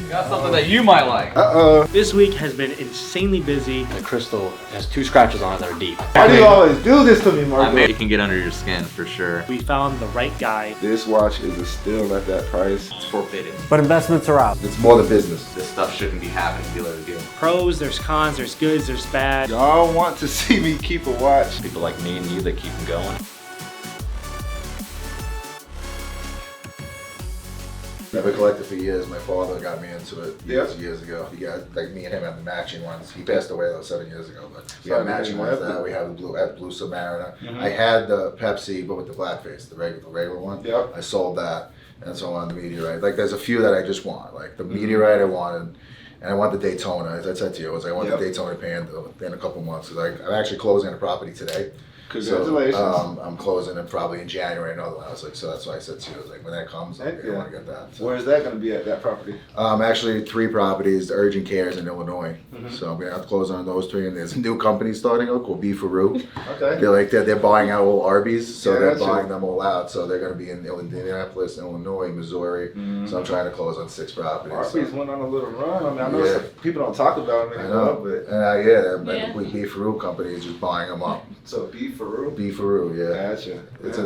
Got something that you might like. This week has been insanely busy. The crystal has 2 scratches on it that are deep. Why do you always do this to me, Marco? I mean, it can get under your skin for sure. We found the right guy. This watch is a steal at that price. It's forbidden. But investments are out. It's more the business. This stuff shouldn't be happening dealer to dealer. Pros, there's cons, there's goods, there's bad. Y'all want to see me keep a watch? People like me and you that keep them going. I've been collecting for years. My father got me into it years ago. He got, like, me and him had the matching ones. He passed away though 7 years ago, but we had matching ones now. We have the blue Submariner. I had the Pepsi, but with the blackface, the regular one. Yep. I sold that, and so on the Meteorite. Like, there's a few that I just want. Like the Meteorite I wanted, and I want the Daytona. As I said to you, I want the Daytona Pan in a couple months. Cause I'm actually closing the property today. Congratulations. So, I'm closing it probably in January. Another one. I was like, so that's why I said to you, I was like, when that comes, I want to get that. So. Where's that going to be at, that property? Actually 3 properties. The Urgent Cares in Illinois. So I'm gonna have to close on those 3. And there's a new company starting up called Beefaroo. Okay. They're buying out all Arby's, so they're buying them all out. So they're gonna be in Indianapolis, Illinois, Missouri. So I'm trying to close on 6 properties. Arby's went on a little run. I mean, I know people don't talk about them anymore, but and Beefaroo company is just buying them up. So Beefaroo. Beefaroo, yeah. Gotcha.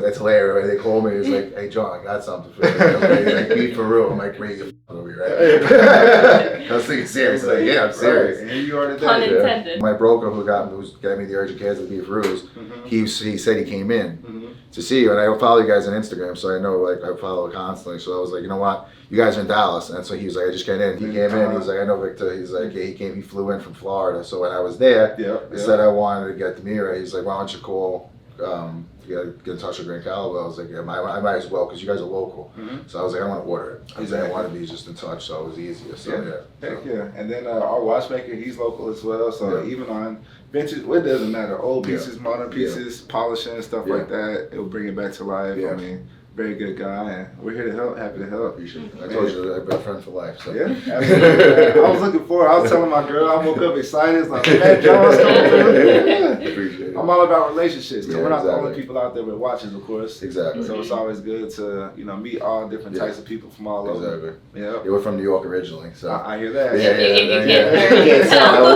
It's hilarious. They call me. It's like, hey John, I got something for you. He's like, Beefaroo. I'm like, great, you movie, right? I was thinking serious. Like, yeah, I'm serious. And here you are today. Pun intended. My broker who got me the Urgent Cares at Beefaroo's, he said he came in to see you, and I follow you guys on Instagram, so I know, like, I follow it constantly. So I was like, you know what? You guys are in Dallas, and so he was like, I just came in. He came in. He was like, I know Victor. He's like, yeah, he flew in from Florida. So when I was there, I said I wanted to get the mirror. He's like, why don't you call? Get in touch with Green Caliber. I was like, yeah, I might as well, because you guys are local. So I was like, I don't want to order it. I was like, I want to be just in touch, so it was easier. So Heck yeah. And then our watchmaker, he's local as well. So even on vintage, well, it doesn't matter. Old pieces, modern pieces, polishing and stuff like that, it'll bring it back to life. I mean, very good guy, and we're here to help. Happy to help. I told you I've been a friend for life. So. Yeah, absolutely. I was looking forward. I was telling my girl, I woke up excited. It's like, man, John's coming through. Appreciate it. I'm all about relationships. Yeah, we're not the only people out there with watches, of course. Exactly. So it's always good to meet all different types of people from all over. Exactly. Yeah. You were from New York originally, so I hear that.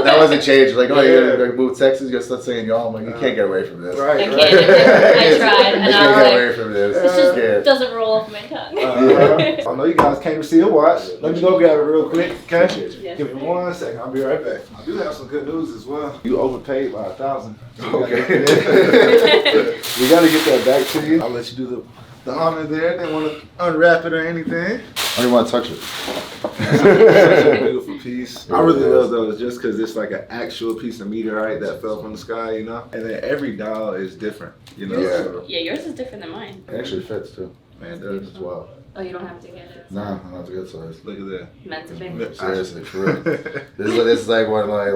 That wasn't changed. Like, oh, you're gonna move to Texas, you're gonna start saying y'all. I'm like, you can't get away from this. Right. I tried, and I was get like, away from this. it just doesn't roll off my tongue. I know you guys came to see a watch. Let me go grab it real quick, okay? Yes. Give me 1 second. I'll be right back. I do have some good news as well. You overpaid by $1,000. Okay. We gotta get that back to you. I'll let you do the honor there. They want to unwrap it or anything. I don't even want to touch it. Such a beautiful piece. I really love those just because it's like an actual piece of meteorite that fell from the sky, And then every dial is different, So, Yeah, yours is different than mine. It actually fits too. man, it does. As well. Oh, you don't have to get it. No, I don't have to get size. Look at that. Meant to be. Seriously, for real. This is like one of my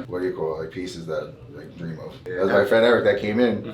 what do you call it? Like pieces that like dream of. That was my friend Eric that came in.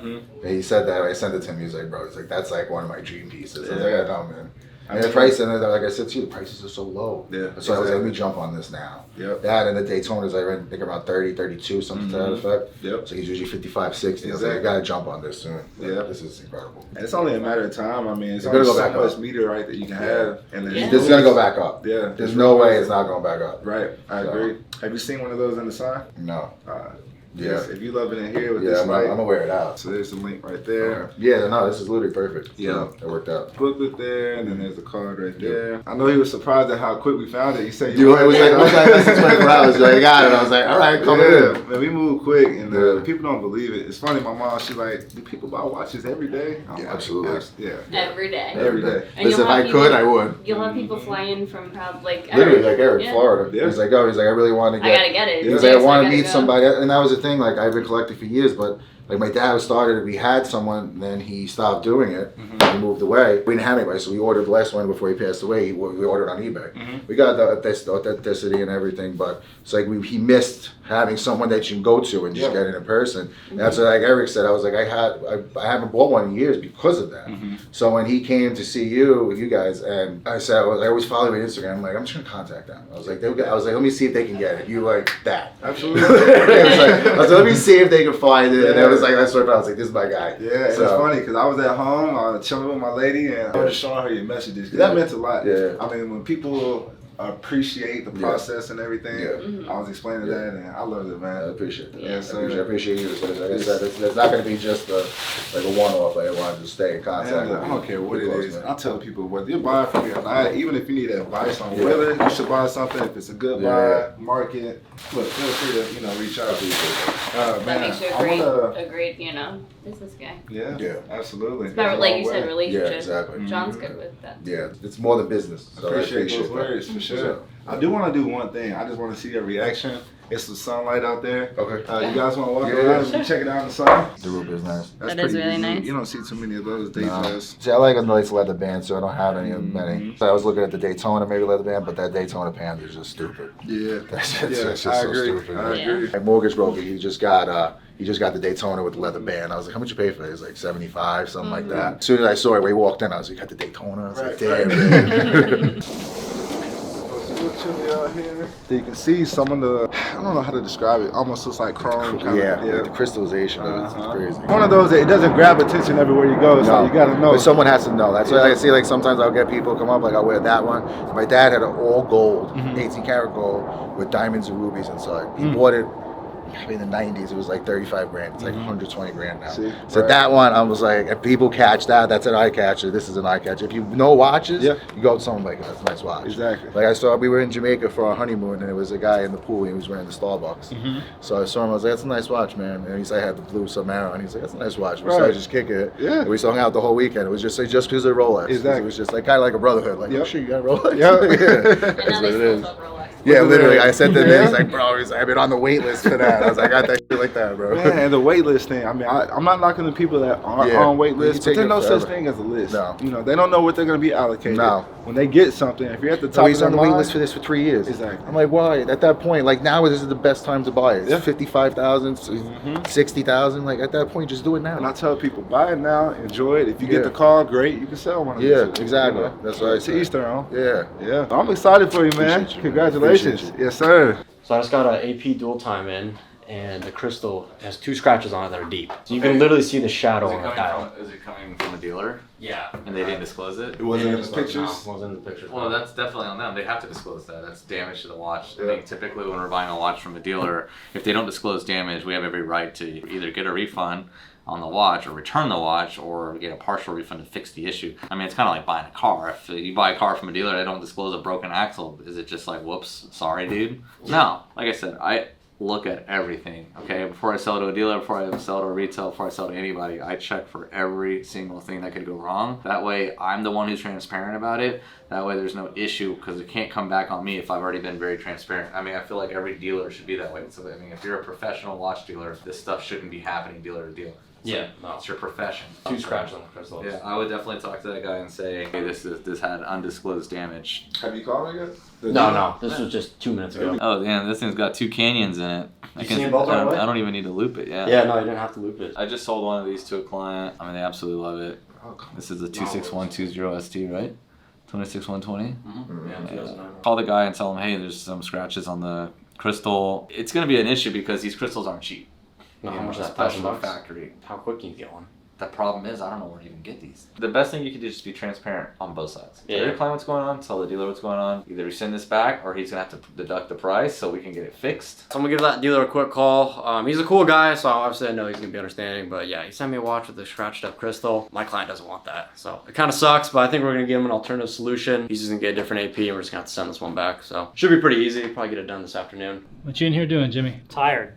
And he said that. I sent it to him. He was like, bro, it's like that's like one of my dream pieces. I was like, I know, man. And the price, and like I said to you, the prices are so low. Yeah. So I was like, let me jump on this now. Yep. That and the Daytonas, I rent, I think around 30, 32, something to that effect. Yep. So he's usually 55, 60. I was like, I gotta jump on this soon. Yeah. This is incredible. And it's only a matter of time. I mean, it's gonna only go back so much up. meteorite that you can have. And then This is gonna go back up. Yeah. There's no way it's not going back up. Right. I agree. Have you seen one of those in the sign? No. Yeah. Yeah. If you love it in here with Yeah, this I'm light. gonna wear it out. So there's the link right there. Yeah, no, this is literally perfect. Yeah. It worked out. Booklet there, and then there's the card right there. I know he was surprised at how quick we found it. He said, It was like less than 24 hours. You're like, I got it. I was like, all right, come in. Man, we moved quick, and people don't believe it. It's funny, my mom, she's like, do people buy watches every day? I'm like, absolutely. Yeah. Every day. Every day. And Listen, if I could, I would. You'll have people fly in from probably Literally, like Eric, Yeah. Florida. Yeah. He's like, I really want to get. I gotta get it. He's like, I want to meet somebody, and that was the thing. Like, I've been collecting for years, but like my dad started, we had someone, then he stopped doing it. He moved away. We didn't have anybody, so we ordered the last one before he passed away. We ordered on eBay. We got the authenticity and everything, but it's like he missed having someone that you can go to and just get in person. And that's what like Eric said. I was like, I haven't bought one in years because of that. So when he came to see you guys, and I said, I always follow him on Instagram. I'm like, I'm just gonna contact them. I was like, let me see if they can get it. You like that? Absolutely. I was like, let me see if they can find it. And I was like, that's what I was like, this is my guy. Yeah, it's funny because I was at home, chilling with my lady, and I was just showing her your messages. That meant a lot. Yeah. I mean, when people appreciate the process and everything. Yeah. I was explaining that, and I loved it, man. I appreciate that. Yeah. I appreciate you. So like I said, it's not going to be just a one-off. Like I wanted to stay in contact. I don't care what it close, is. man. I tell people whether you're buying from me or not, even if you need advice on whether you should buy something, if it's a good buy, market, look, feel free to reach out. That Man, makes you a great, business guy. Yeah, absolutely. It's about, like you said, relationship. Yeah, exactly. John's good with that. Yeah, it's more than business. So I Appreciate those that. words for sure. I do want to do one thing. I just want to see your reaction. It's the sunlight out there. Okay. You guys want to walk around and check it out in the sun? The roof is nice. That's That is pretty really unique. nice. You don't see too many of those Daytonas. See, I like a nice leather band, so I don't have any of many. So I was looking at the Daytona maybe leather band, but that Daytona Panda is just stupid. Yeah, That's yeah, just I so agree. stupid. I agree. My mortgage broker, he just got the Daytona with the leather band. I was like, how much you pay for it? It was like 75, something like that. As soon as I saw it, when he walked in, I was like, you got the Daytona? I was like, damn, man. Chilly out here. You can see some of the, I don't know how to describe it, almost looks like chrome. Yeah, like the crystallization of it, it's crazy. One of those that it doesn't grab attention everywhere you go, so you gotta know. But someone has to know. That's why I see, like, sometimes I'll get people come up, like, I'll wear that one. My dad had an all gold, 18 karat gold, with diamonds and rubies inside. He bought it in the 90s. It was like 35 grand. It's like 120 grand now. See, So that one, I was like, if people catch that, that's an eye catcher. This is an eye catcher. If you know watches, you go to someone like, that's a nice watch. Exactly. Like we were in Jamaica for our honeymoon, and there was a guy in the pool, and he was wearing the Starbucks. So I saw him, I was like, that's a nice watch, man. And he's like, I had the blue Samara, and he's like, that's a nice watch. We started just kicking it. Yeah. And we hung out the whole weekend. It was just because of Rolex. Exactly. It was just like kind of like a brotherhood. Like, oh shit, you got a Rolex? Yeah. And That's now what they it still is. talk Rolex. Yeah, literally. I said that. He's like, bro, I've been on the wait list for that. I was like, I got that shit like that, bro. Man, and the wait list thing. I mean, I'm not knocking the people that aren't on wait lists, but there's no such thing as a list. No. You know, they don't know what they're going to be allocated. No. When they get something, if you're at the top He's of on the their wait mind, list for this for 3 years. Exactly. I'm like, why? At that point, like now, this is the best time to buy it. It's 55,000, 60,000. Like at that point, just do it now. And I tell people, buy it now, enjoy it. If you get the car, great. You can sell one of these. Yeah, exactly. You know? That's what I To say. each their own. Yeah. Yeah. I'm excited for you, man. Appreciate you, man. Congratulations. Appreciate Yes, sir. So I just got an AP dual time in, and the crystal has 2 scratches on it that are deep. So you can literally see the shadow on the dial. Is it coming from a dealer? Yeah. And they didn't disclose it? It wasn't in the No, pictures. it wasn't in the pictures. Well, that's definitely on them. They have to disclose that. That's damage to the watch. I think typically when we're buying a watch from a dealer, if they don't disclose damage, we have every right to either get a refund on the watch or return the watch or get a partial refund to fix the issue. I mean, it's kind of like buying a car. If you buy a car from a dealer, they don't disclose a broken axle. Is it just like, whoops, sorry, dude? No. Like I said, I look at everything, okay? Before I sell to a dealer, before I sell to a retail, before I sell to anybody, I check for every single thing that could go wrong. That way, I'm the one who's transparent about it. That way, there's no issue because it can't come back on me if I've already been very transparent. I mean, I feel like every dealer should be that way. So, I mean, if you're a professional watch dealer, this stuff shouldn't be happening dealer to dealer. Yeah, no. It's your profession. 2 scratches on the crystal. Yeah, I would definitely talk to that guy and say, hey, this had undisclosed damage. Have you called me yet? No, this was just 2 minutes ago. Oh, damn, this thing's got 2 canyons in it. You seen it both I right away? don't even need to loop it, Yeah, no, you didn't have to loop it. I just sold one of these to a client. I mean, they absolutely love it. This is a 26120 ST, right? 26120. Yeah, 2009. Call the guy and tell him, hey, there's some scratches on the crystal. It's going to be an issue because these crystals aren't cheap. No, how much is that? Especially $1,000? factory. How quick can you get one? The problem is, I don't know where to even get these. The best thing you can do is just be transparent on both sides. Yeah. Tell your client what's going on, tell the dealer what's going on. Either we send this back or he's going to have to deduct the price so we can get it fixed. So I'm gonna give that dealer a quick call. He's a cool guy, so obviously I know he's gonna be understanding. But yeah, he sent me a watch with a scratched up crystal. My client doesn't want that, so it kind of sucks. But I think we're gonna give him an alternative solution. He's just gonna get a different AP, and we're just gonna have to send this one back. So should be pretty easy. Probably get it done this afternoon. What you in here doing, Jimmy? Tired.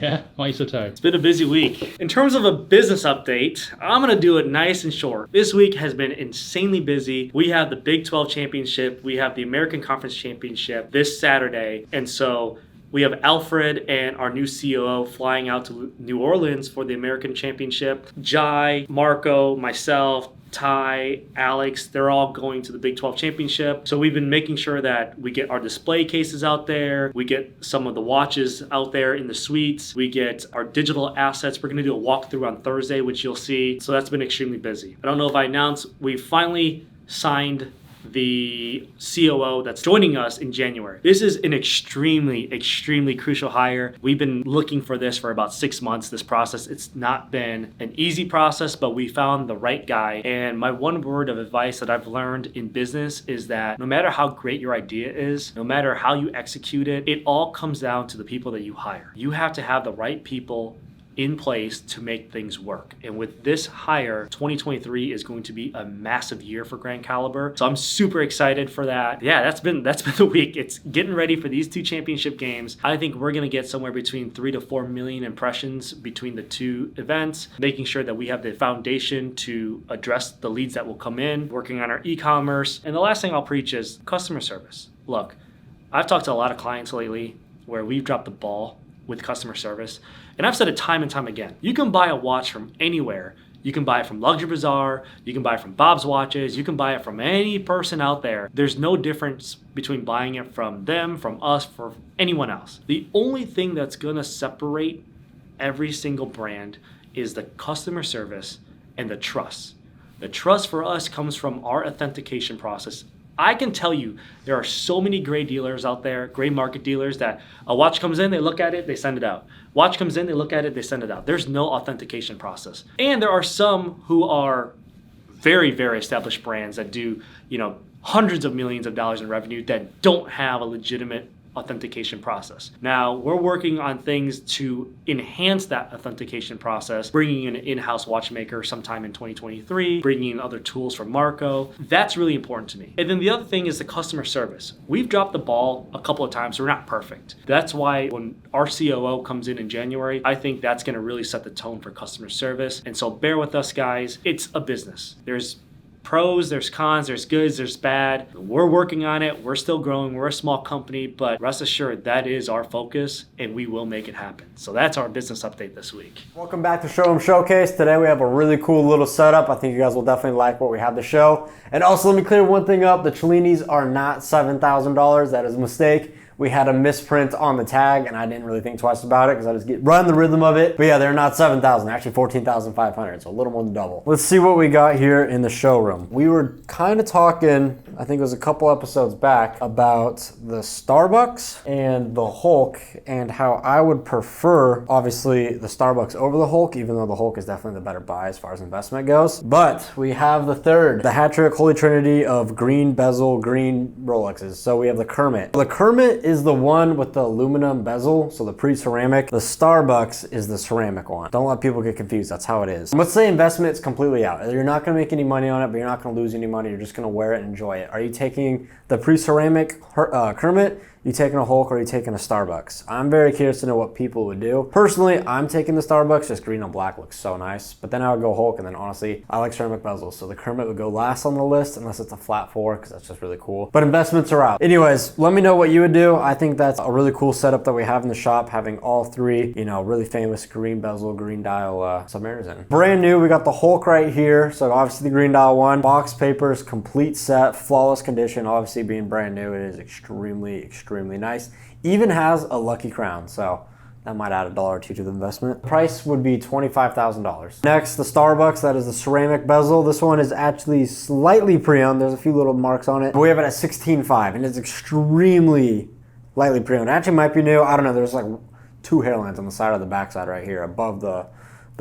Yeah? Why are you so tired? It's been a busy week. In terms of a business update, I'm going to do it nice and short. This week has been insanely busy. We have the Big 12 Championship. We have the American Conference Championship this Saturday. And so we have Alfred and our new COO flying out to New Orleans for the American Championship. Jai, Marco, myself, Ty, Alex, they're all going to the Big 12 Championship. So we've been making sure that we get our display cases out there. We get some of the watches out there in the suites. We get our digital assets. We're going to do a walkthrough on Thursday, which you'll see. So that's been extremely busy. I don't know if I announced, we finally signed the COO that's joining us in January. This is an extremely, extremely crucial hire. We've been looking for this for about 6 months, this process. It's not been an easy process, but we found the right guy. And my one word of advice that I've learned in business is that no matter how great your idea is, no matter how you execute it, it all comes down to the people that you hire. You have to have the right people in place to make things work. And with this hire, 2023 is going to be a massive year for Grand Caliber. So I'm super excited for that. Yeah, that's been the week. It's getting ready for these 2 championship games. I think we're going to get somewhere between 3 to 4 million impressions between the 2 events, making sure that we have the foundation to address the leads that will come in, working on our e-commerce. And the last thing I'll preach is customer service. Look, I've talked to a lot of clients lately where we've dropped the ball with customer service. And I've said it time and time again. You can buy a watch from anywhere. You can buy it from Luxury Bazaar. You can buy it from Bob's Watches. You can buy it from any person out there. There's no difference between buying it from them, from us, for anyone else. The only thing that's gonna separate every single brand is the customer service and the trust. The trust for us comes from our authentication process. I can tell you there are so many gray dealers out there, gray market dealers, that a watch comes in, they look at it, they send it out. Watch comes in, they look at it, they send it out. There's no authentication process. And there are some who are very, very established brands that do, hundreds of millions of dollars in revenue that don't have a legitimate authentication process. Now, we're working on things to enhance that authentication process, bringing in an in-house watchmaker sometime in 2023, bringing in other tools from Marco. That's really important to me. And then the other thing is the customer service. We've dropped the ball a couple of times. We're not perfect. That's why when our COO comes in January, I think that's going to really set the tone for customer service. And so bear with us, guys. It's a business. There's pros, there's cons, there's goods, there's bad. We're working on it. We're still growing. We're a small company, but rest assured that is our focus and we will make it happen. So that's our business update this week. Welcome back to Showroom Showcase. Today we have a really cool little setup. I think you guys will definitely like what we have to show. And also let me clear one thing up. The Cellinis are not $7,000. That is a mistake. We had a misprint on the tag and I didn't really think twice about it because I just run the rhythm of it. But yeah, they're not 7,000, actually 14,500, so a little more than double. Let's see what we got here in the showroom. We were kind of talking, I think it was a couple episodes back, about the Starbucks and the Hulk and how I would prefer, obviously, the Starbucks over the Hulk, even though the Hulk is definitely the better buy as far as investment goes. But we have the third, the hat trick holy trinity of green bezel, green Rolexes. So we have the Kermit. The Kermit is the one with the aluminum bezel, so the pre-ceramic. The Starbucks is the ceramic one. Don't let people get confused, that's how it is. Let's say investment's completely out. You're not gonna make any money on it, but you're not gonna lose any money. You're just gonna wear it and enjoy it. Are you taking the pre-ceramic Kermit? You taking a Hulk or are you taking a Starbucks? I'm very curious to know what people would do. Personally, I'm taking the Starbucks, just green on black looks so nice. But then I would go Hulk, and then honestly, I like ceramic bezels. So the Kermit would go last on the list unless it's a flat 4, because that's just really cool. But investments are out. Anyways, let me know what you would do. I think that's a really cool setup that we have in the shop, having all three, really famous green bezel, green dial submariners in. Brand new, we got the Hulk right here. So obviously the green dial one. Box papers, complete set, flawless condition. Obviously being brand new, it is extremely nice. Even has a lucky crown, so that might add $1 or $2 to the investment. Price would be $25,000. Next, the Starbucks, that is the ceramic bezel. This one is actually slightly pre-owned. There's a few little marks on it. But we have it at $16,500, and it's extremely lightly pre-owned. It actually might be new. I don't know. There's like 2 hairlines on the side of the backside right here above the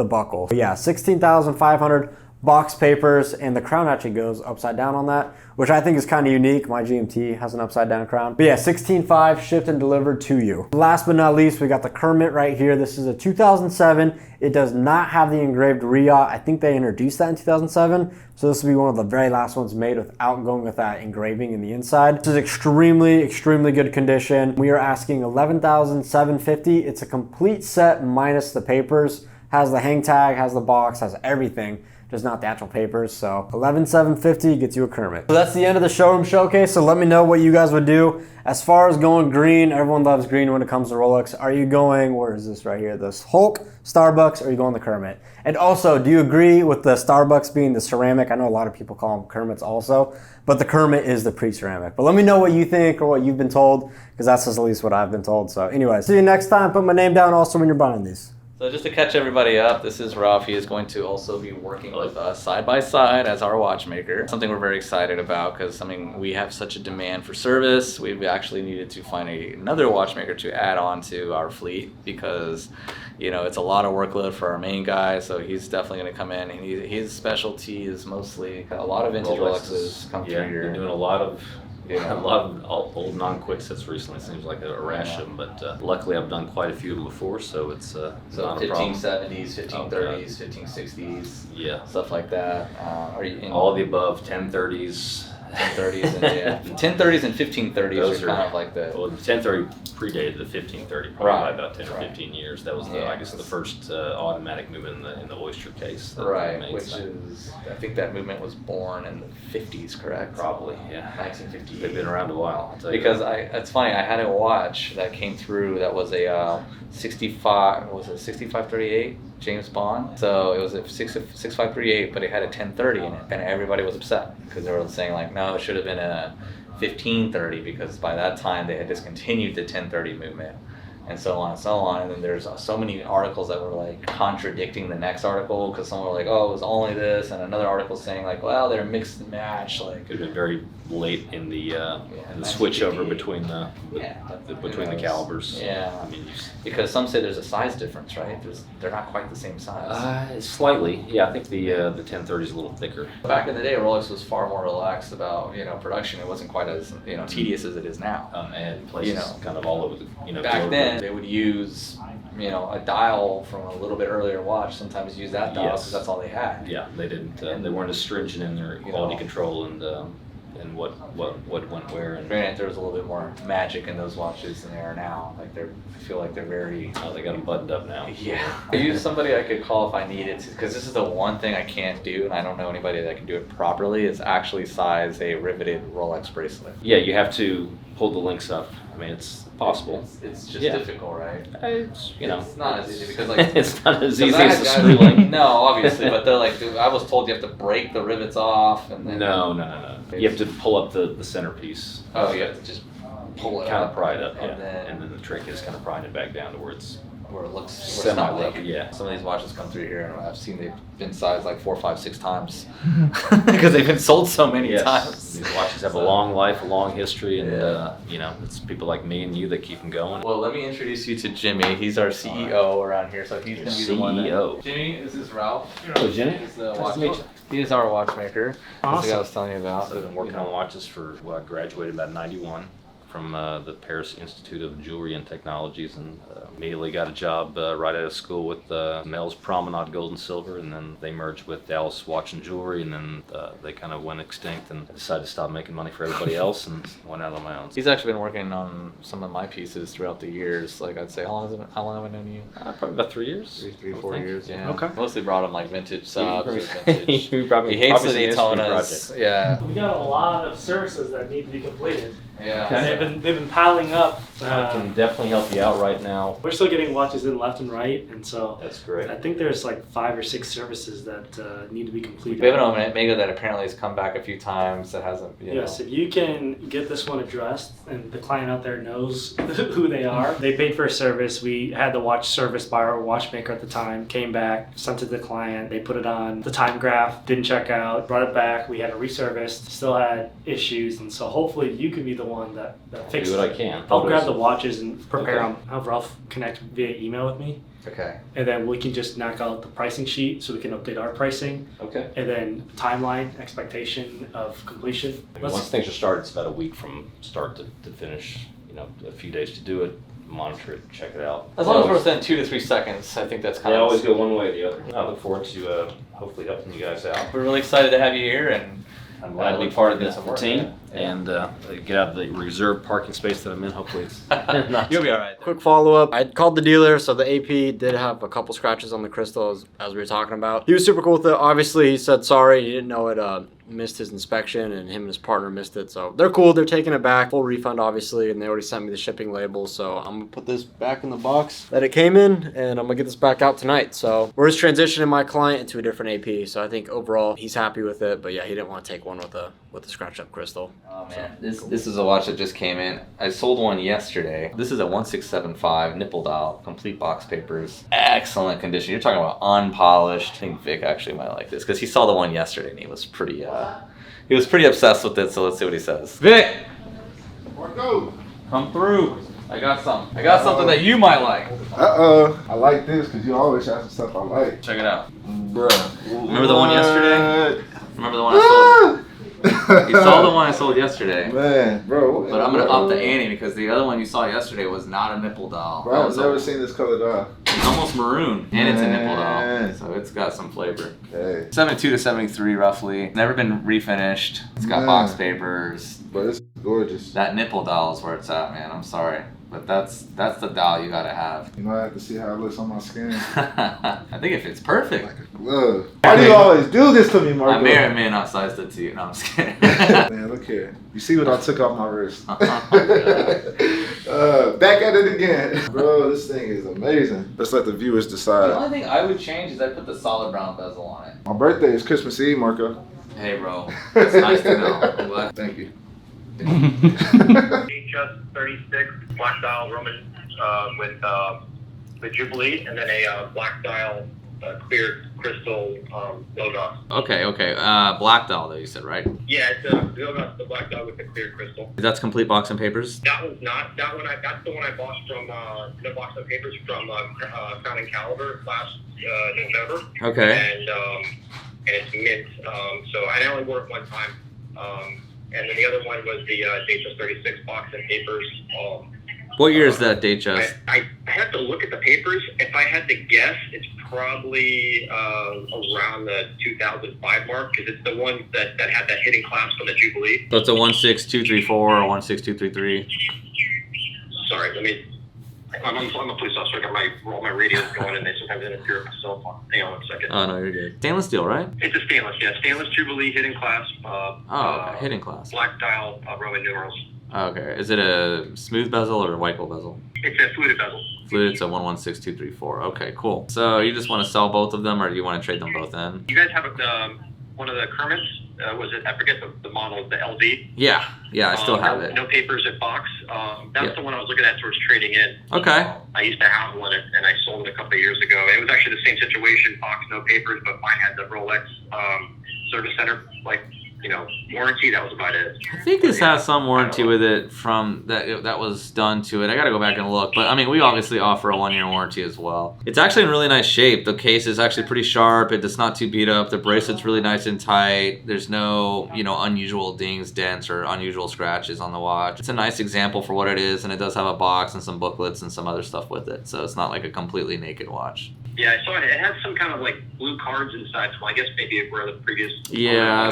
buckle. But yeah, $16,500. Box papers, and the crown actually goes upside down on that, which I think is kind of unique. My GMT has an upside down crown. But yeah, $16,500 shipped and delivered to you. Last but not least, we got the Kermit right here. This is a 2007. It does not have the engraved Riot. I think they introduced that in 2007. So this will be one of the very last ones made without going with that engraving in the inside. This is extremely good condition. We are asking $11,750. It's a complete set minus the papers. Has the hang tag, has the box, has everything. Just not the actual papers. So $11,750 gets you a Kermit. So that's the end of the showroom showcase. So let me know what you guys would do. As far as going green, everyone loves green when it comes to Rolex. Are you going, where is this right here? This Hulk, Starbucks, or are you going the Kermit? And also, do you agree with the Starbucks being the ceramic? I know a lot of people call them Kermits also, but the Kermit is the pre-ceramic. But let me know what you think or what you've been told, because that's just at least what I've been told. So anyways, see you next time. Put my name down also when you're buying these. So just to catch everybody up, this is Ralph. He is going to also be working with us side by side as our watchmaker. Something we're very excited about because we have such a demand for service. We've actually needed to find another watchmaker to add on to our fleet because, you know, it's a lot of workload for our main guy. So he's definitely going to come in, and his specialty is mostly a lot of vintage Rolexes come through here. They're doing a lot of. Yeah, a lot of old non-quick sets recently. Seems like a rash of them, but luckily I've done quite a few of them before, so it's not a problem. 1570s, 1530s, 1560s, Yeah, stuff like that. Are you in all the above, 1030s. 1030s and yeah, 1030s and 1530s Those are kind of like the. Well, the 1030 predated the 1530 probably by about 10 or 15 years. That was I guess the first automatic movement in the oyster case. That Right, made, which so. is I think that movement was born in the 50s, correct? Probably, yeah. 1958. They've been around a while. I'll tell you Because that. it's funny. I had a watch that came through that was a 6538 James Bond. So it was a 6538, but it had a 1030 in it, and everybody was upset because they were saying like, no, it should have been a 1530 because by that time they had discontinued the 1030 movement. And so on and so on. And then there's so many articles that were like contradicting the next article because some were like, oh, it was only this, and another article saying like, well, they're mixed and match. Like Could have been very late in the switch over 1958. between the calibers. Yeah. I mean, because some say there's a size difference, right? They're not quite the same size. slightly. Yeah, I think the 1030 is a little thicker. Back in the day, Rolex was far more relaxed about production. It wasn't quite as tedious as it is now. And places kind of all over the Back globe. then, they would use a dial from a little bit earlier watch. Sometimes use that dial because that's all they had. Yeah, they didn't. They weren't as stringent in their quality control and what went where. And Granted, there was a little bit more magic in those watches than there are now. Like I feel like they're very. they got them buttoned up now. Yeah. I use somebody I could call if I needed to, because this is the one thing I can't do, and I don't know anybody that can do it properly. Is actually size a riveted Rolex bracelet. Yeah, you have to hold the links up. I mean, it's possible. It's just Yeah. difficult, right? It's It's not as easy because like it's not as 'cause easy I as had a guys screw who, like, link. no, obviously, but they're like, dude, I was told you have to break the rivets off and then. No. You have to pull up the centerpiece. Oh, you have to just pull it Kind up. of pry it up, and and then the trick is kind of prying it back down to where it's where it looks semi-level. leaking. Yeah. Some of these watches come through here, and I've seen they've been sized like 4, 5, 6 times because they've been sold so many times. These watches have a long life, a long history, and it's people like me and you that keep them going. Well, let me introduce you to Jimmy. He's our CEO around here, so he's going to be the one. CEO. Jimmy, this is Ralph. Hello, Jenny. He's the Nice to meet you. He is our watchmaker. That's the guy I Awesome. was telling you about. I've been working on watches I graduated about '91 from the Paris Institute of Jewelry and Technologies, and immediately got a job right out of school with Mel's Promenade Gold and Silver, and then they merged with Dallas Watch and Jewelry, and then they kind of went extinct, and I decided to stop making money for everybody else and went out on my own. He's actually been working on some of my pieces throughout the years. Like I'd say, how long have I known you? Probably about 3 years. 3, 4 years. Yeah. Okay. Mostly brought him like vintage subs or vintage. You probably- He hates the obviously an history Daytonas. project. Yeah. We got a lot of services that need to be completed. Yeah. And they've been piling up. I can definitely help you out right now. We're still getting watches in left and right, and so That's great. I think there's like 5 or 6 services that need to be completed. We have an Omega that apparently has come back a few times that hasn't, Yes, if you can get this one addressed and the client out there knows who they are, they paid for a service. We had the watch serviced by our watchmaker at the time, came back, sent it to the client, they put it on the time graph, didn't check out, brought it back, we had it resurfaced, still had issues, and so hopefully you could be the one that fixes Do what I it. can. I'll grab the watches and prepare Okay. them, have Ralph connect via email with me, Okay. and then we can just knock out the pricing sheet so we can update our pricing, Okay. and then timeline, expectation of completion. Once things are started, it's about a week from start to finish. A few days to do it, monitor it, check it out. As long as we're within 2 to 3 seconds, I think that's kind They of. always go one way or the other. I look forward to hopefully helping you guys out. We're really excited to have you here, and I'm glad glad to to be part of the this work, team yeah. and get out of the reserved parking space that I'm in. Hopefully, it's not. you'll be all right. Quick follow-up. I called the dealer, so the AP did have a couple scratches on the crystal as we were talking about. He was super cool with it. Obviously, he said sorry. He didn't know it missed his inspection, and him and his partner missed it. So they're cool. They're taking it back, full refund, obviously, and they already sent me the shipping label. So I'm gonna put this back in the box that it came in, and I'm gonna get this back out tonight. So we're just transitioning my client into a different AP. So I think overall he's happy with it, but yeah, he didn't want to take one with a scratched up crystal. Oh man, this is a watch that just came in. I sold one yesterday. This is a 1675 nipple dial, complete box papers, excellent condition. You're talking about unpolished. I think Vic actually might like this because he saw the one yesterday and he was pretty obsessed with it. So let's see what he says. Vic, Marco. come through. I got something that you might like. I like this because you always have some stuff I like. Check it out. Bruh. Remember the one yesterday? Remember the one I sold? You saw the one I sold yesterday. Man, bro. But I'm gonna up the ante because the other one you saw yesterday was not a nipple dial. Bro, I've never seen this color dial. It's almost maroon, and it's a nipple dial, Man. so it's got some flavor. Hey. 72 to 73 roughly. Never been refinished. It's got box papers. But it's gorgeous. That nipple dial is where it's at, man. I'm sorry, but that's the dial you gotta have. You know, I have to see how it looks on my skin. I think it fits perfect. Like a glove. Why do you always do this to me, Marco? I may or may not size it to you. No, I'm just kidding. Man, look here. You see what I took off my wrist? Back at it again. Bro, this thing is amazing. Let's let the viewers The decide. only thing I would change is I put the solid brown bezel on it. My birthday is Christmas Eve, Marco. Hey, bro. It's nice to know. I'm glad. Thank you. Just 36 black dial Roman with Jubilee, and then a black dial clear crystal Logos. Okay. Black dial though, you said, right? Yeah, it's a Logos, the black dial with the clear crystal. That's complete box and papers? That one's not. That's the one I bought from no box of papers from Crown and Caliber last November. Okay. And it's mint. So I only wore it one time. And then the other one was the Datejust 36 box and papers. What year is that Datejust? I have to look at the papers. If I had to guess, it's probably around the 2005 mark because it's the one that had that hidden clasp on the Jubilee. So it's a 16234 or 16233. Sorry, I'm a police officer. I got all my radios going, and they sometimes interfere with my cell phone. Hang on 1 second. Oh no, you're good. Stainless steel, right? It's a stainless, yeah. Stainless Jubilee hidden clasp. Okay. Hidden clasp. Black dial Roman numerals. Okay. Is it a smooth bezel or a white gold bezel? It's a fluted bezel. Fluted, so 116234. Okay, cool. So you just want to sell both of them, or do you want to trade them both in? You guys have one of the Kermits? Was it? I forget the model. The LV. Yeah, I still have it. No papers at box. That's the one I was looking at towards trading in. Okay. I used to have one, and I sold it a couple of years ago. It was actually the same situation, box, no papers, but mine had the Rolex service center, warranty. That was about it. I think this has some warranty with it from that was done to it. I gotta go back and look, but I mean, we obviously offer a 1-year warranty as well. It's actually in really nice shape. The case is actually pretty sharp. It's not too beat up. The bracelet's really nice and tight. There's no, unusual dings, dents, or unusual scratches on the watch. It's a nice example for what it is, and it does have a box and some booklets and some other stuff with it. So it's not like a completely naked watch. Yeah, I saw it. It has some kind of blue cards inside, so I guess maybe where the previous. Yeah.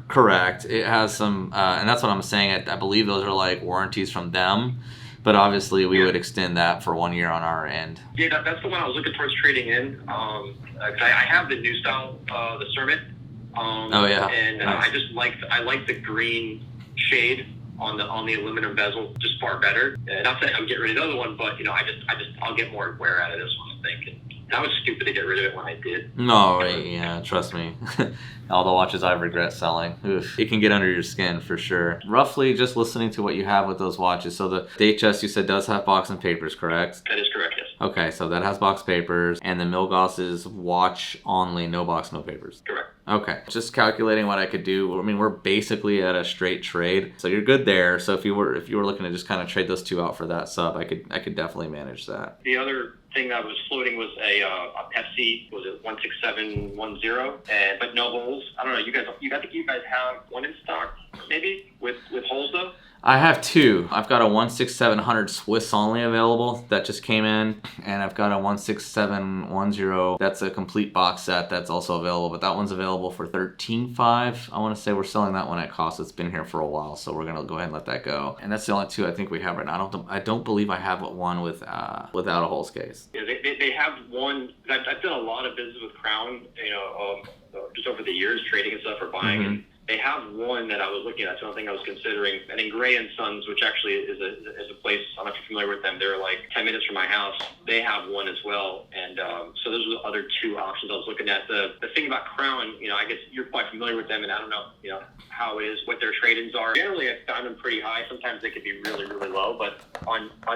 Correct. It has some, and that's what I'm saying. I believe those are warranties from them, but obviously we would extend that for 1 year on our end. Yeah, that's the one I was looking towards trading in. I have the new style, the Sermon. Oh yeah. And nice. I like the green shade on the aluminum bezel just far better. Not that I'm getting rid of the other one, but I'll get more wear out of this one, I think. That was stupid to get rid of it when I did. No, yeah, trust me. All the watches I regret selling. Oof. It can get under your skin for sure. Roughly, just listening to what you have with those watches. So the Datejust you said does have box and papers, correct? That is correct, yes. Okay, so that has box papers, and the Milgauss is watch only, no box, no papers. Correct. Okay, just calculating what I could do. I mean, we're basically at a straight trade, so you're good there. So if you were looking to just kind of trade those two out for that sub, I could definitely manage that. The other thing that was floating was a Pepsi, was it 16710, but no holes. I don't know. I think you guys have one in stock, maybe with holes though. I have two. I've got a 16700 Swiss only available that just came in, and I've got a 16710 that's a complete box set that's also available, but that one's available for $13,500. I want to say we're selling that one at cost. It's been here for a while, so we're gonna go ahead and let that go. And that's the only two I think we have right now. I don't believe I have one with without a Hulse case. Yeah, they have one. I've done a lot of business with Crown, just over the years, trading and stuff or buying. Mm-hmm. And they have one that I was looking at, something I was considering. And in Gray and Sons, which actually is a place, I don't know if you're familiar with them. They're like 10 minutes from my house. They have one as well. And so those are the other two options I was looking at. The thing about Crown, I guess you're quite familiar with them, and I don't know, how it is, what their trade-ins are. Generally, I've found them pretty high. Sometimes they could be really, really low. But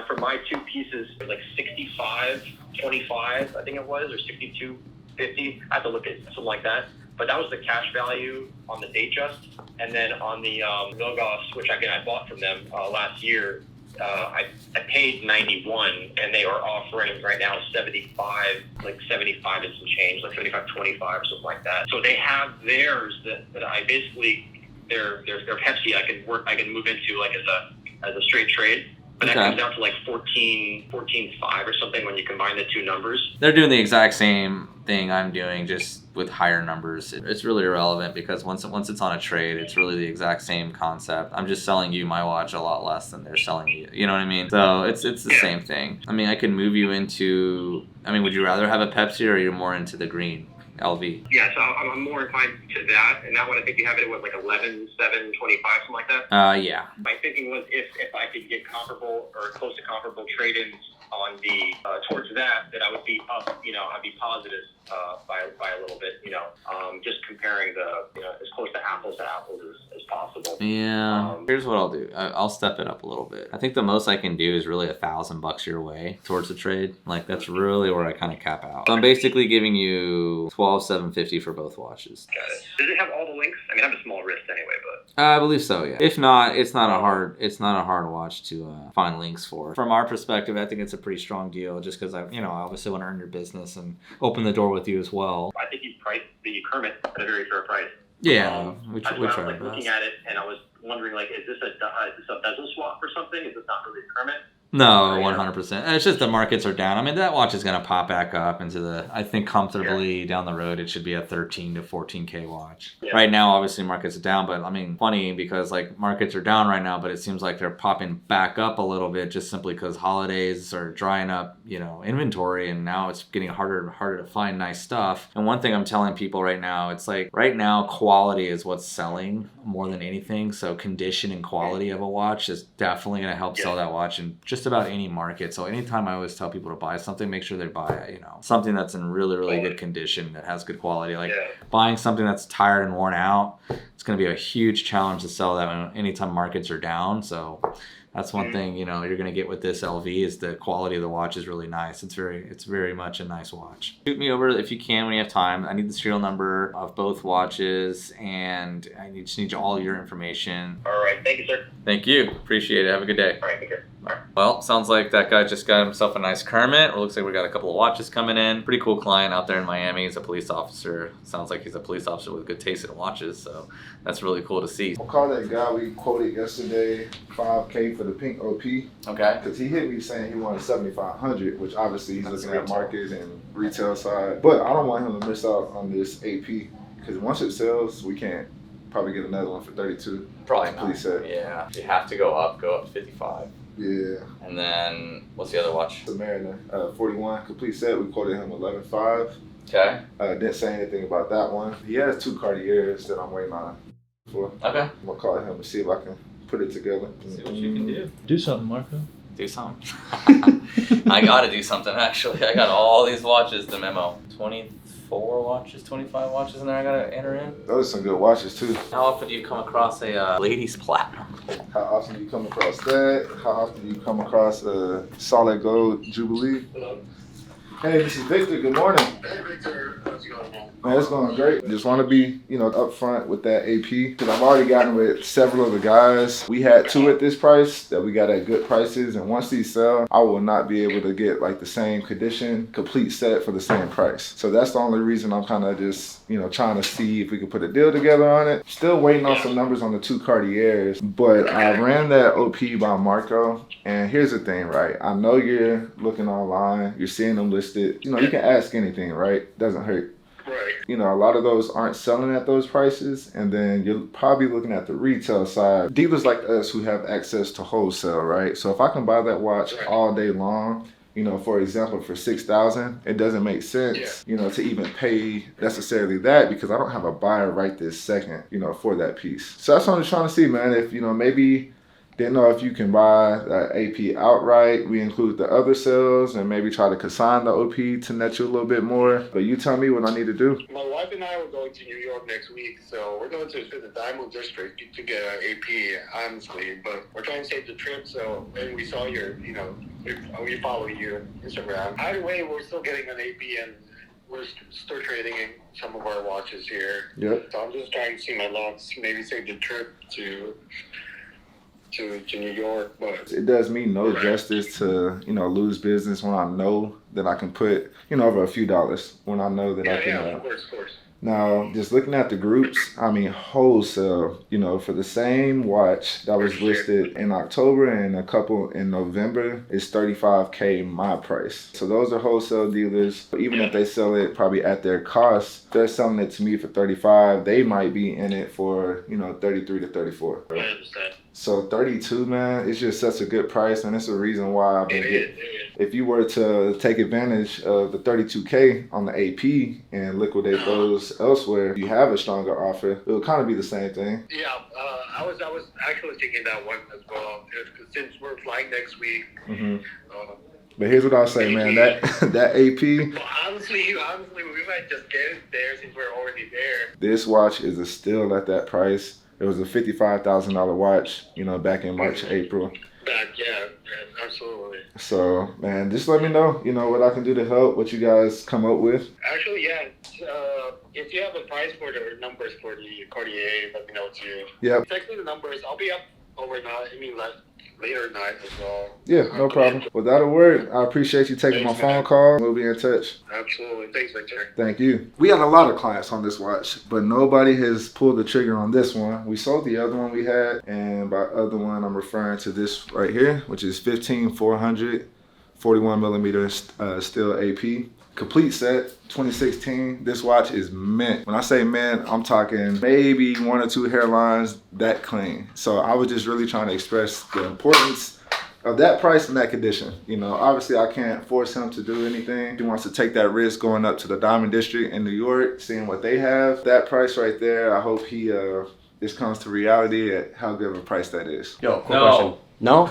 for my two pieces, like 65.25, I think it was, or 62.50. I have to look at something like that. But that was the cash value on the Datejust. And then on the Milgauss, which I bought from them last year, I paid 91, and they are offering right now 75, like 75 and some change, like 75.25 or something like that. So they have theirs that I basically, their Pepsi I can move into like as a straight trade. But that comes down to like 14.5 or something when you combine the two numbers. They're doing the exact same thing I'm doing, just with higher numbers. It's really irrelevant because once it's on a trade, it's really the exact same concept. I'm just selling you my watch a lot less than they're selling you. You know what I mean? So it's the same thing. I mean, I can move you into. I mean, would you rather have a Pepsi or are you more into the green LV? Yeah, so I'm more inclined to that. And that one, I think you have it with like 11.725, something like that. Yeah. My thinking was if I could get comparable or close to comparable trade-ins on the towards that I would be up. I'd be positive by a little bit. Just comparing as close to apples as possible. Yeah. Here's what I'll do. I'll step it up a little bit. I think the most I can do is really $1,000 your way towards the trade. Like that's really where I kind of cap out. So I'm basically giving you $12,750 for both watches. Got it. Does it have all the links? I mean, I have a small wrist anyway, but. I believe so. Yeah. If not, it's not a hard watch to find links for. From our perspective, I think it's a pretty strong deal. Just because I obviously want to earn your business and open the door with you as well. I think you priced the Kermit at a very fair price. Yeah, we I tried was our best. looking at it and I was wondering, is this a bezel swap or something? Is this not really a Kermit? No, 100%. It's just the markets are down. I mean, that watch is going to pop back up into I think comfortably down the road, it should be a 13 to 14K watch. Yeah. Right now, obviously, markets are down, but I mean, funny because markets are down right now, but it seems like they're popping back up a little bit just simply because holidays are drying up, inventory, and now it's getting harder and harder to find nice stuff. And one thing I'm telling people right now, it's like right now, quality is what's selling more than anything. So condition and quality of a watch is definitely going to help sell that watch and just about any market. So anytime I always tell people to buy something, make sure they buy something that's in really, really good condition that has good quality. Buying something that's tired and worn out, it's going to be a huge challenge to sell that anytime markets are down. So that's one thing you're going to get with this LV is the quality of the watch is really nice. It's very much a nice watch. Shoot me over if you can when you have time. I need the serial number of both watches and I just need all your information. All right, thank you, sir. Thank you. Appreciate it. Have a good day. All right, take care. All right. Well, sounds like that guy just got himself a nice Kermit. It looks like we got a couple of watches coming in. Pretty cool client out there in Miami. He's a police officer. Sounds like he's a police officer with good taste in watches, so that's really cool to see. I'll call that guy we quoted yesterday, $5K for the pink OP. Okay. Because he hit me saying he wanted 7,500, which obviously he's looking at market and retail side. But I don't want him to miss out on this AP because once it sells, we can't probably get another one for 32. Probably not. Please say. Yeah. If you have to go up to 55. Yeah. And then what's the other watch? The Mariner 41 complete set. We quoted him 11.5. Okay. Didn't say anything about that one. He has 2 Cartiers that I'm waiting on for. Okay. I'm gonna call him and see if I can put it together. See what you can do. Do something, Marco. Do something. I gotta do something actually. I got all these watches, the memo. 24 watches, 25 watches in there I gotta enter in. Those are some good watches too. How often do you come across a ladies platinum? How often do you come across that? How often do you come across a solid gold Jubilee? Hello. Hey, this is Victor. Good morning. Hey, Victor. How's it going, man? Man, it's going great. Just want to be, upfront with that AP because I've already gotten with several of the guys. We had two at this price that we got at good prices, and once these sell, I will not be able to get like the same condition, complete set for the same price. So that's the only reason I'm kind of just, trying to see if we could put a deal together on it. Still waiting on some numbers on the two Cartiers, but I ran that OP by Marco, and here's the thing, right? I know you're looking online, you're seeing them listed. You can ask anything, right? Doesn't hurt. Right. A lot of those aren't selling at those prices, and then you're probably looking at the retail side. Dealers like us who have access to wholesale, right? So if I can buy that watch all day long, for example, for $6,000, it doesn't make sense, to even pay necessarily that because I don't have a buyer right this second, for that piece. So that's what I'm trying to see, man. If, maybe didn't know if you can buy AP outright, we include the other sales and maybe try to consign the OP to net you a little bit more. But you tell me what I need to do. My wife and I were going to New York next week, so we're going to the Diamond District to get an AP, honestly. But we're trying to save the trip, so when we saw your, we follow you on Instagram. Either way, we're still getting an AP and we're still trading in some of our watches here. Yep. So I'm just trying to see my lots, maybe save the trip to New York, but it does me no justice to lose business when I know that I can put over a few dollars when I know that I can. Of course. Now, just looking at the groups, wholesale, for the same watch that was listed in October and a couple in November is $35K my price. So those are wholesale dealers. Even if they sell it probably at their cost, they're selling it to me for $35. They might be in it for, $33 to $34. I understand. So 32, man, it's just such a good price, and it's a reason why I've been getting. If you were to take advantage of the 32K on the AP and liquidate those elsewhere, if you have a stronger offer, it would kind of be the same thing. Yeah, I was actually thinking that one as well. Since we're flying next week. Mm-hmm. But here's what I'll say, man. That AP. Well, honestly, we might just get it there since we're already there. This watch is a steal at that price. It was a $55,000 watch, back in March, April. Yeah, absolutely. So, man, just let me know, what I can do to help, what you guys come up with. Actually, yeah. If you have a price for the numbers for the Cartier, let me know too. Yeah. Text me the numbers. I'll be up overnight. Later at night as well. Yeah, no problem. Well, that'll work. I appreciate you taking my phone call. We'll be in touch. Absolutely. Thanks, Victor. Thank you. We had a lot of clients on this watch, but nobody has pulled the trigger on this one. We sold the other one we had, and by other one, I'm referring to this right here, which is 15400 41 millimeter steel AP. Complete set, 2016. This watch is mint. When I say mint, I'm talking maybe one or two hairlines that clean. So I was just really trying to express the importance of that price and that condition. Obviously I can't force him to do anything. He wants to take that risk going up to the Diamond District in New York, seeing what they have. That price right there, I hope he this comes to reality at how good of a price that is. Yo, quick question. No?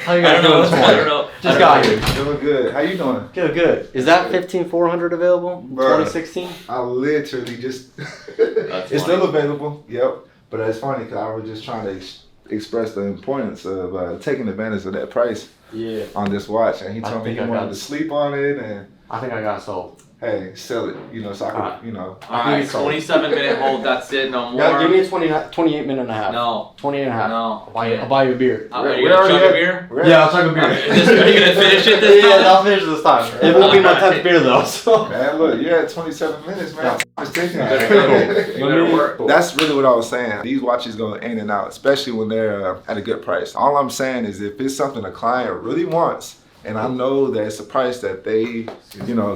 How you I guys don't doing know. this I morning? don't know. Just got here. Doing good. How you doing? Good. Is that 15400 available? Bruh. 2016? I literally just That's it's funny. still available. Yep. But it's funny because I was just trying to express the importance of taking advantage of that price Yeah. on this watch, and he I told me think he I wanted got to it. sleep on it, and I think I got sold. hey, sell it, so I could, Alright. All I right, think it's 27-minute hold. That's it. No more. Yeah, give me a 28 minute and a half. No. 28 and a half. No. I'll buy you a beer. Are you We're gonna already chug a at- beer? Yeah, I'll chug a beer. Are you gonna finish it this Yeah, time? I'll finish this time. It won't be my 10th beer though, so. Man, look, you're at 27 minutes, man. I was taking You better work. That's really what I was saying. These watches go in and out, especially when they're at a good price. All I'm saying is if it's something a client really wants, and I know that it's a price that they,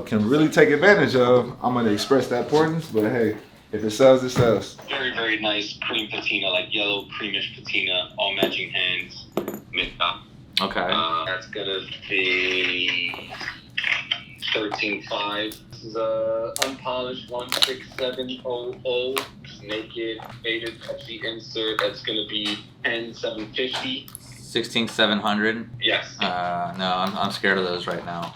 can really take advantage of, I'm going to express that importance. But hey, if it sells, it sells. Very, very nice cream patina, like yellow creamish patina, all matching hands, mid top. Okay. That's gonna be 13.5. This is a unpolished 16700 naked faded Pepsi insert. That's gonna be 10,750. 16,700. Yes. No, I'm scared of those right now.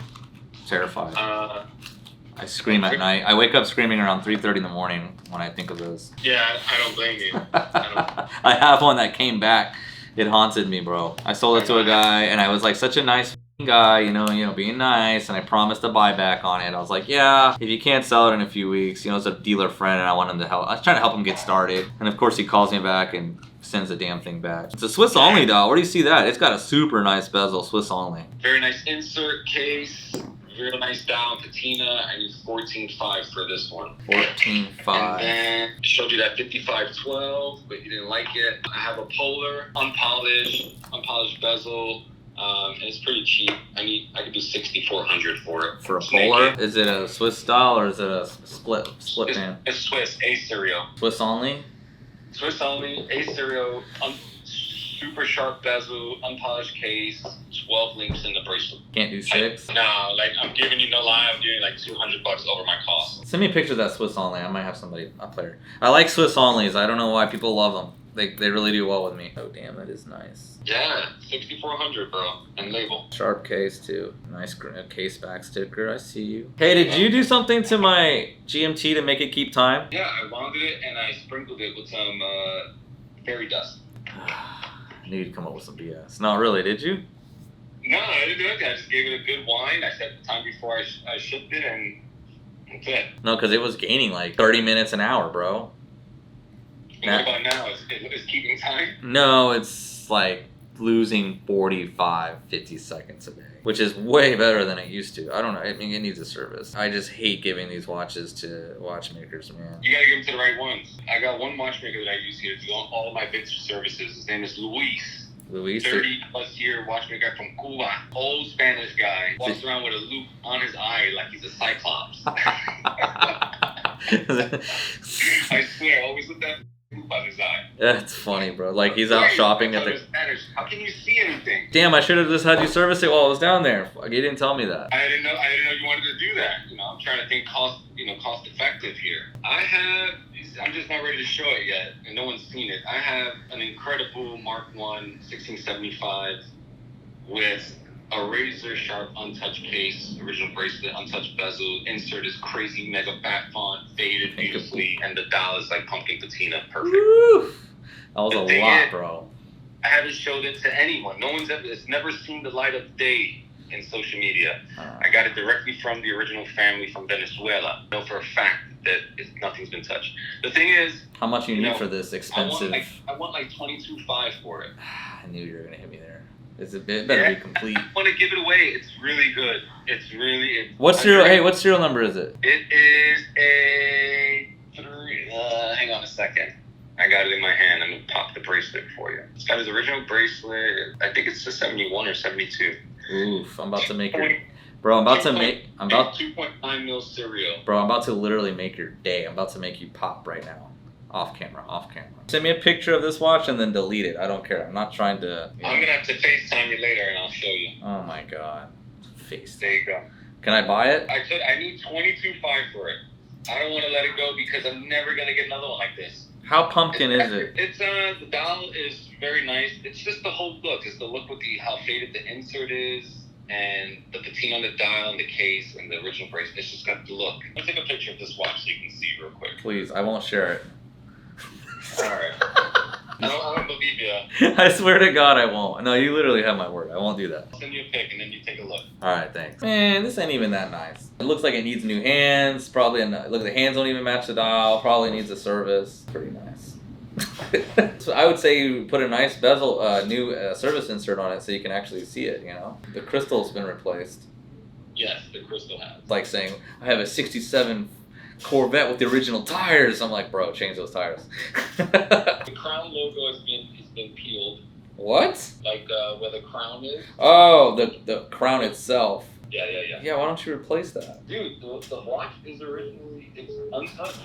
Terrified. I scream at night. I wake up screaming around 3:30 in the morning when I think of those. Yeah, I don't blame you. I have one that came back. It haunted me, bro. I sold it to a guy, and I was like such a nice guy, you know, being nice, and I promised a buyback on it. I was like, yeah, if you can't sell it in a few weeks, it's a dealer friend, and I want him to help. I was trying to help him get started, and of course he calls me back and sends the damn thing back. It's a Swiss only, though. Where do you see that? It's got a super nice bezel, Swiss only. Very nice insert case. Real nice dial patina. I need 14.5 for this one. 14.5. And then I showed you that 55.12, but you didn't like it. I have a Polar, unpolished bezel. And it's pretty cheap. I could do 6,400 for it. For a Polar? Is it a Swiss style or is it a split band? It's Swiss, A serial. Swiss only? Swiss only, A serial, super sharp bezel, unpolished case, 12 links in the bracelet. Can't do 6? No, like I'm giving you no lie, I'm doing like $200 over my cost. Send me a picture of that Swiss only. I might have somebody up there. I like Swiss onlys. I don't know why people love them. They really do well with me. Oh damn, that is nice. Yeah, 6,400, bro, and label. Sharp case too. Nice case back sticker. I see you. Hey, did you do something to my GMT to make it keep time? Yeah, I wound it and I sprinkled it with some fairy dust. I knew you'd come up with some BS. Not really, did you? No, I didn't do anything. I just gave it a good wind. I set the time before I shipped it, and that's it. No, because it was gaining like 30 minutes an hour, bro. And what about now? Is keeping time? No, it's like losing 45, 50 seconds a day, which is way better than it used to. I don't know. I mean, it needs a service. I just hate giving these watches to watchmakers, man. You gotta give them to the right ones. I got one watchmaker that I use here to do all of my vintage services. His name is Luis. Luis? 30-plus year watchmaker from Cuba. Old Spanish guy. Walks around with a loop on his eye like he's a cyclops. I swear, always with that loop on his eye. That's funny, bro. Like he's out shopping at the... Spanish. How can you see anything? Damn, I should have just had you service it while I was down there. You didn't tell me that. I didn't know you wanted to do that. I'm trying to think cost effective here. I'm just not ready to show it yet, and no one's seen it. I have an incredible Mark I 1675 with a razor sharp untouched case, original bracelet, untouched bezel. Insert is crazy mega fat font, faded beautifully, and the dial is like pumpkin patina, perfect. Woo! That was a lot, bro. I haven't showed it to anyone. It's never seen the light of day in social media. I got it directly from the original family from Venezuela. I know for a fact that nothing's been touched. The thing is, how much you need for this expensive? I want like 22.5 for it. I knew you were gonna hit me there. It better be complete. I want to give it away. It's really good. It's really. What serial number is it? It is a 3. Hang on a second. I got it in my hand. I'm gonna pop the bracelet for you. It's got his original bracelet. I think it's the 71 or 72. Oof! I'm about to make your. Bro, I'm about 2.9 mil serial. Bro, I'm about to literally make your day. I'm about to make you pop right now. Off camera. Send me a picture of this watch and then delete it. I don't care. I'm not trying to... I'm going to have to FaceTime you later and I'll show you. Oh my god. FaceTime. There you go. Can I buy it? I need 22.5 for it. I don't want to let it go because I'm never going to get another one like this. How pumpkin is it? It's the dial is very nice. It's just the whole look. It's the look with how faded the insert is. And the patina on the dial and the case and the original bracelet. It's just got the look. I'm going to take a picture of this watch so you can see real quick. Please, I won't share it. Alright. I don't believe you. I swear to God I won't. No, you literally have my word. I won't do that. I'll send you a pic and then you take a look. Alright, thanks. Man, this ain't even that nice. It looks like it needs new hands. Probably, look, the hands don't even match the dial. Probably needs a service. Pretty nice. So I would say you put a nice bezel, new service insert on it so you can actually see it, The crystal's been replaced. Yes, the crystal has. It's like saying, I have a 67 Corvette with the original tires. I'm like, bro, change those tires. The crown logo has been peeled. What? Like where the crown is. Oh, the crown itself. Yeah. Yeah, why don't you replace that? Dude, the watch is originally untouched.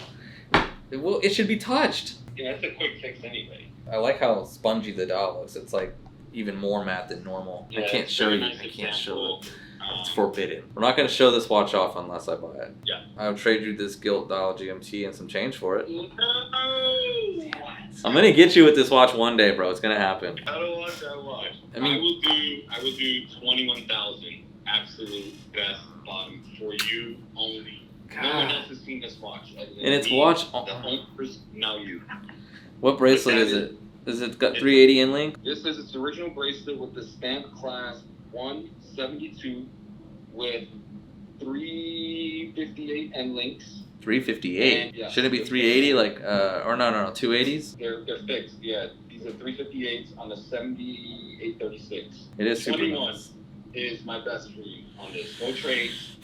Well, it should be touched. It's a quick fix anyway. I like how spongy the dial looks. It's like even more matte than normal. Yeah, I can't show you. nice I can't show it. example. It's forbidden. We're not going to show this watch off unless I buy it. Yeah. I would trade you this gilt dial GMT and some change for it. No. I'm going to get you with this watch one day, bro. It's going to happen. I don't want that watch. I mean- I will do 21,000 absolute best bottom for you only. God. No one else has seen this watch. And it's watch. The owners, now you. What bracelet is it? Is it got 380 in link? This is its original bracelet with the stamp clasp 172 with 358 end links. 358. Yeah. Should it be 380? Like, or no, 280s. They're fixed. Yeah, these are 358s on the 7836. It is super 21 nice. is my best for you on this. No trades.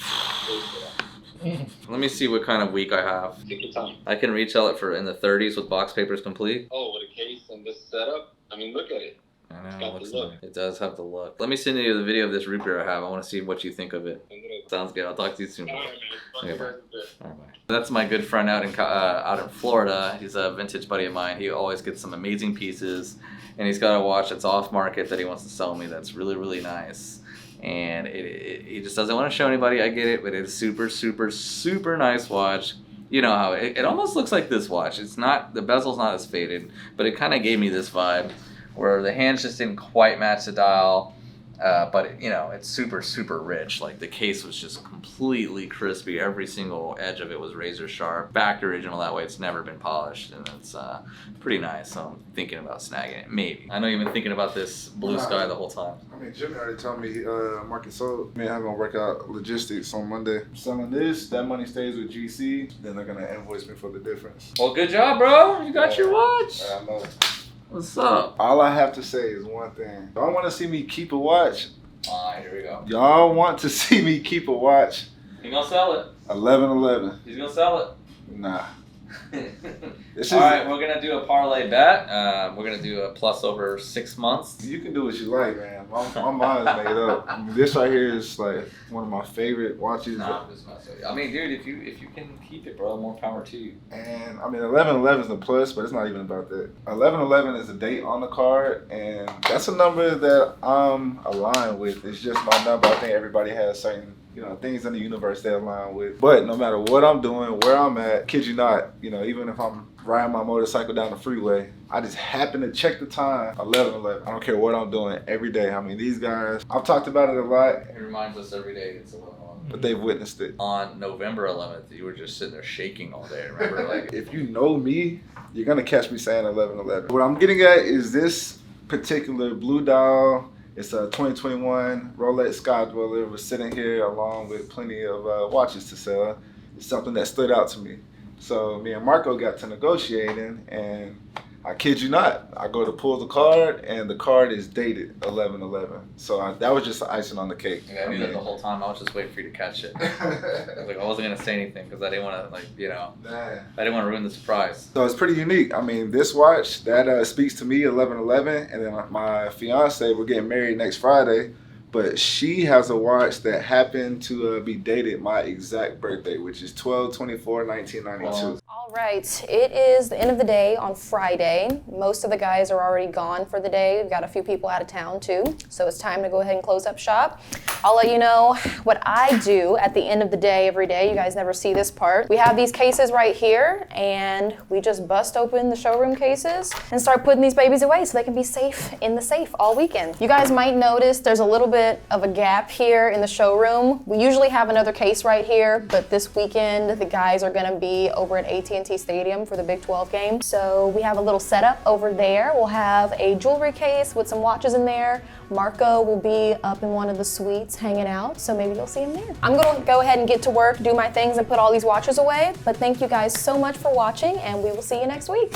Let me see what kind of week I have. Take your time. I can retail it for in the 30s with box papers complete. Oh, with a case and this setup. I mean, look at it. I It's know, got it looks the look. nice. It does have the look. Let me send you the video of this root beer I have. I want to see what you think of it. Sounds good. I'll talk to you soon. All right, man. Okay, bye. All right, Bye. That's my good friend out in Florida. He's a vintage buddy of mine. He always gets some amazing pieces, and he's got a watch that's off market that he wants to sell me. That's really, really nice. And he just doesn't want to show anybody. I get it, but it's super, super, super nice watch. You know how it almost looks like this watch. It's not, the bezel's not as faded, but it kind of gave me this vibe where the hands just didn't quite match the dial. But it's super, super rich. Like the case was just completely crispy. Every single edge of it was razor sharp. Back to original that way. It's never been polished, and it's pretty nice. So I'm thinking about snagging it. Maybe. I know you've been thinking about this blue sky the whole time. I mean, Jimmy already told me market sold. Me and I'm gonna work out logistics on Monday. Selling this, that money stays with GC. Then they're gonna invoice me for the difference. Well, good job, bro. You got your watch. I know. What's up? All I have to say is one thing. Y'all want to see me keep a watch? Alright, here we go. Y'all want to see me keep a watch? He's gonna sell it. 1111. He's gonna sell it. Nah. Alright, we're gonna do a parlay bet. We're gonna do a plus over 6 months. You can do what you like, man. My mind's made up. I mean, this right here is like one of my favorite watches. Nah, I'm just messing with you. I mean, dude, if you can keep it, bro, more power to you. And I mean, 1111 is a plus, but it's not even about that. 1111 is a date on the card, and that's a number that I'm aligned with. It's just my number. I think everybody has certain things in the universe they align with. But no matter what I'm doing, where I'm at, kid you not, even if I'm riding my motorcycle down the freeway, I just happen to check the time, 11:11. I don't care what I'm doing every day. I mean, these guys, I've talked about it a lot. It reminds us every day it's 11:11. But they've witnessed it. On November 11th, you were just sitting there shaking all day, remember? Like, if you know me, you're gonna catch me saying 11:11. What I'm getting at is this particular blue dial. It's a 2021 Rolex Sky Dweller. Was sitting here along with plenty of watches to sell. It's something that stood out to me. So me and Marco got to negotiating, and I kid you not, I go to pull the card, and the card is dated 11/11. So that was just the icing on the cake. I knew that the whole time. I was just waiting for you to catch it. I wasn't gonna say anything because I didn't want to, I didn't want to ruin the surprise. So it's pretty unique. I mean, this watch that speaks to me, 11/11, and then my fiance, we're getting married next Friday, but she has a watch that happened to be dated my exact birthday, which is 12/24/1992. All right, it is the end of the day on Friday. Most of the guys are already gone for the day. We've got a few people out of town too, so it's time to go ahead and close up shop. I'll let you know what I do at the end of the day every day. You guys never see this part. We have these cases right here, and we just bust open the showroom cases and start putting these babies away so they can be safe in the safe all weekend. You guys might notice there's a little bit of a gap here in the showroom. We usually have another case right here, but this weekend the guys are gonna be over at AT&T Stadium for the Big 12 game. So we have a little setup over there. We'll have a jewelry case with some watches in there. Marco will be up in one of the suites hanging out, so maybe you'll see him there. I'm gonna go ahead and get to work, do my things, and put all these watches away. But thank you guys so much for watching, and we will see you next week.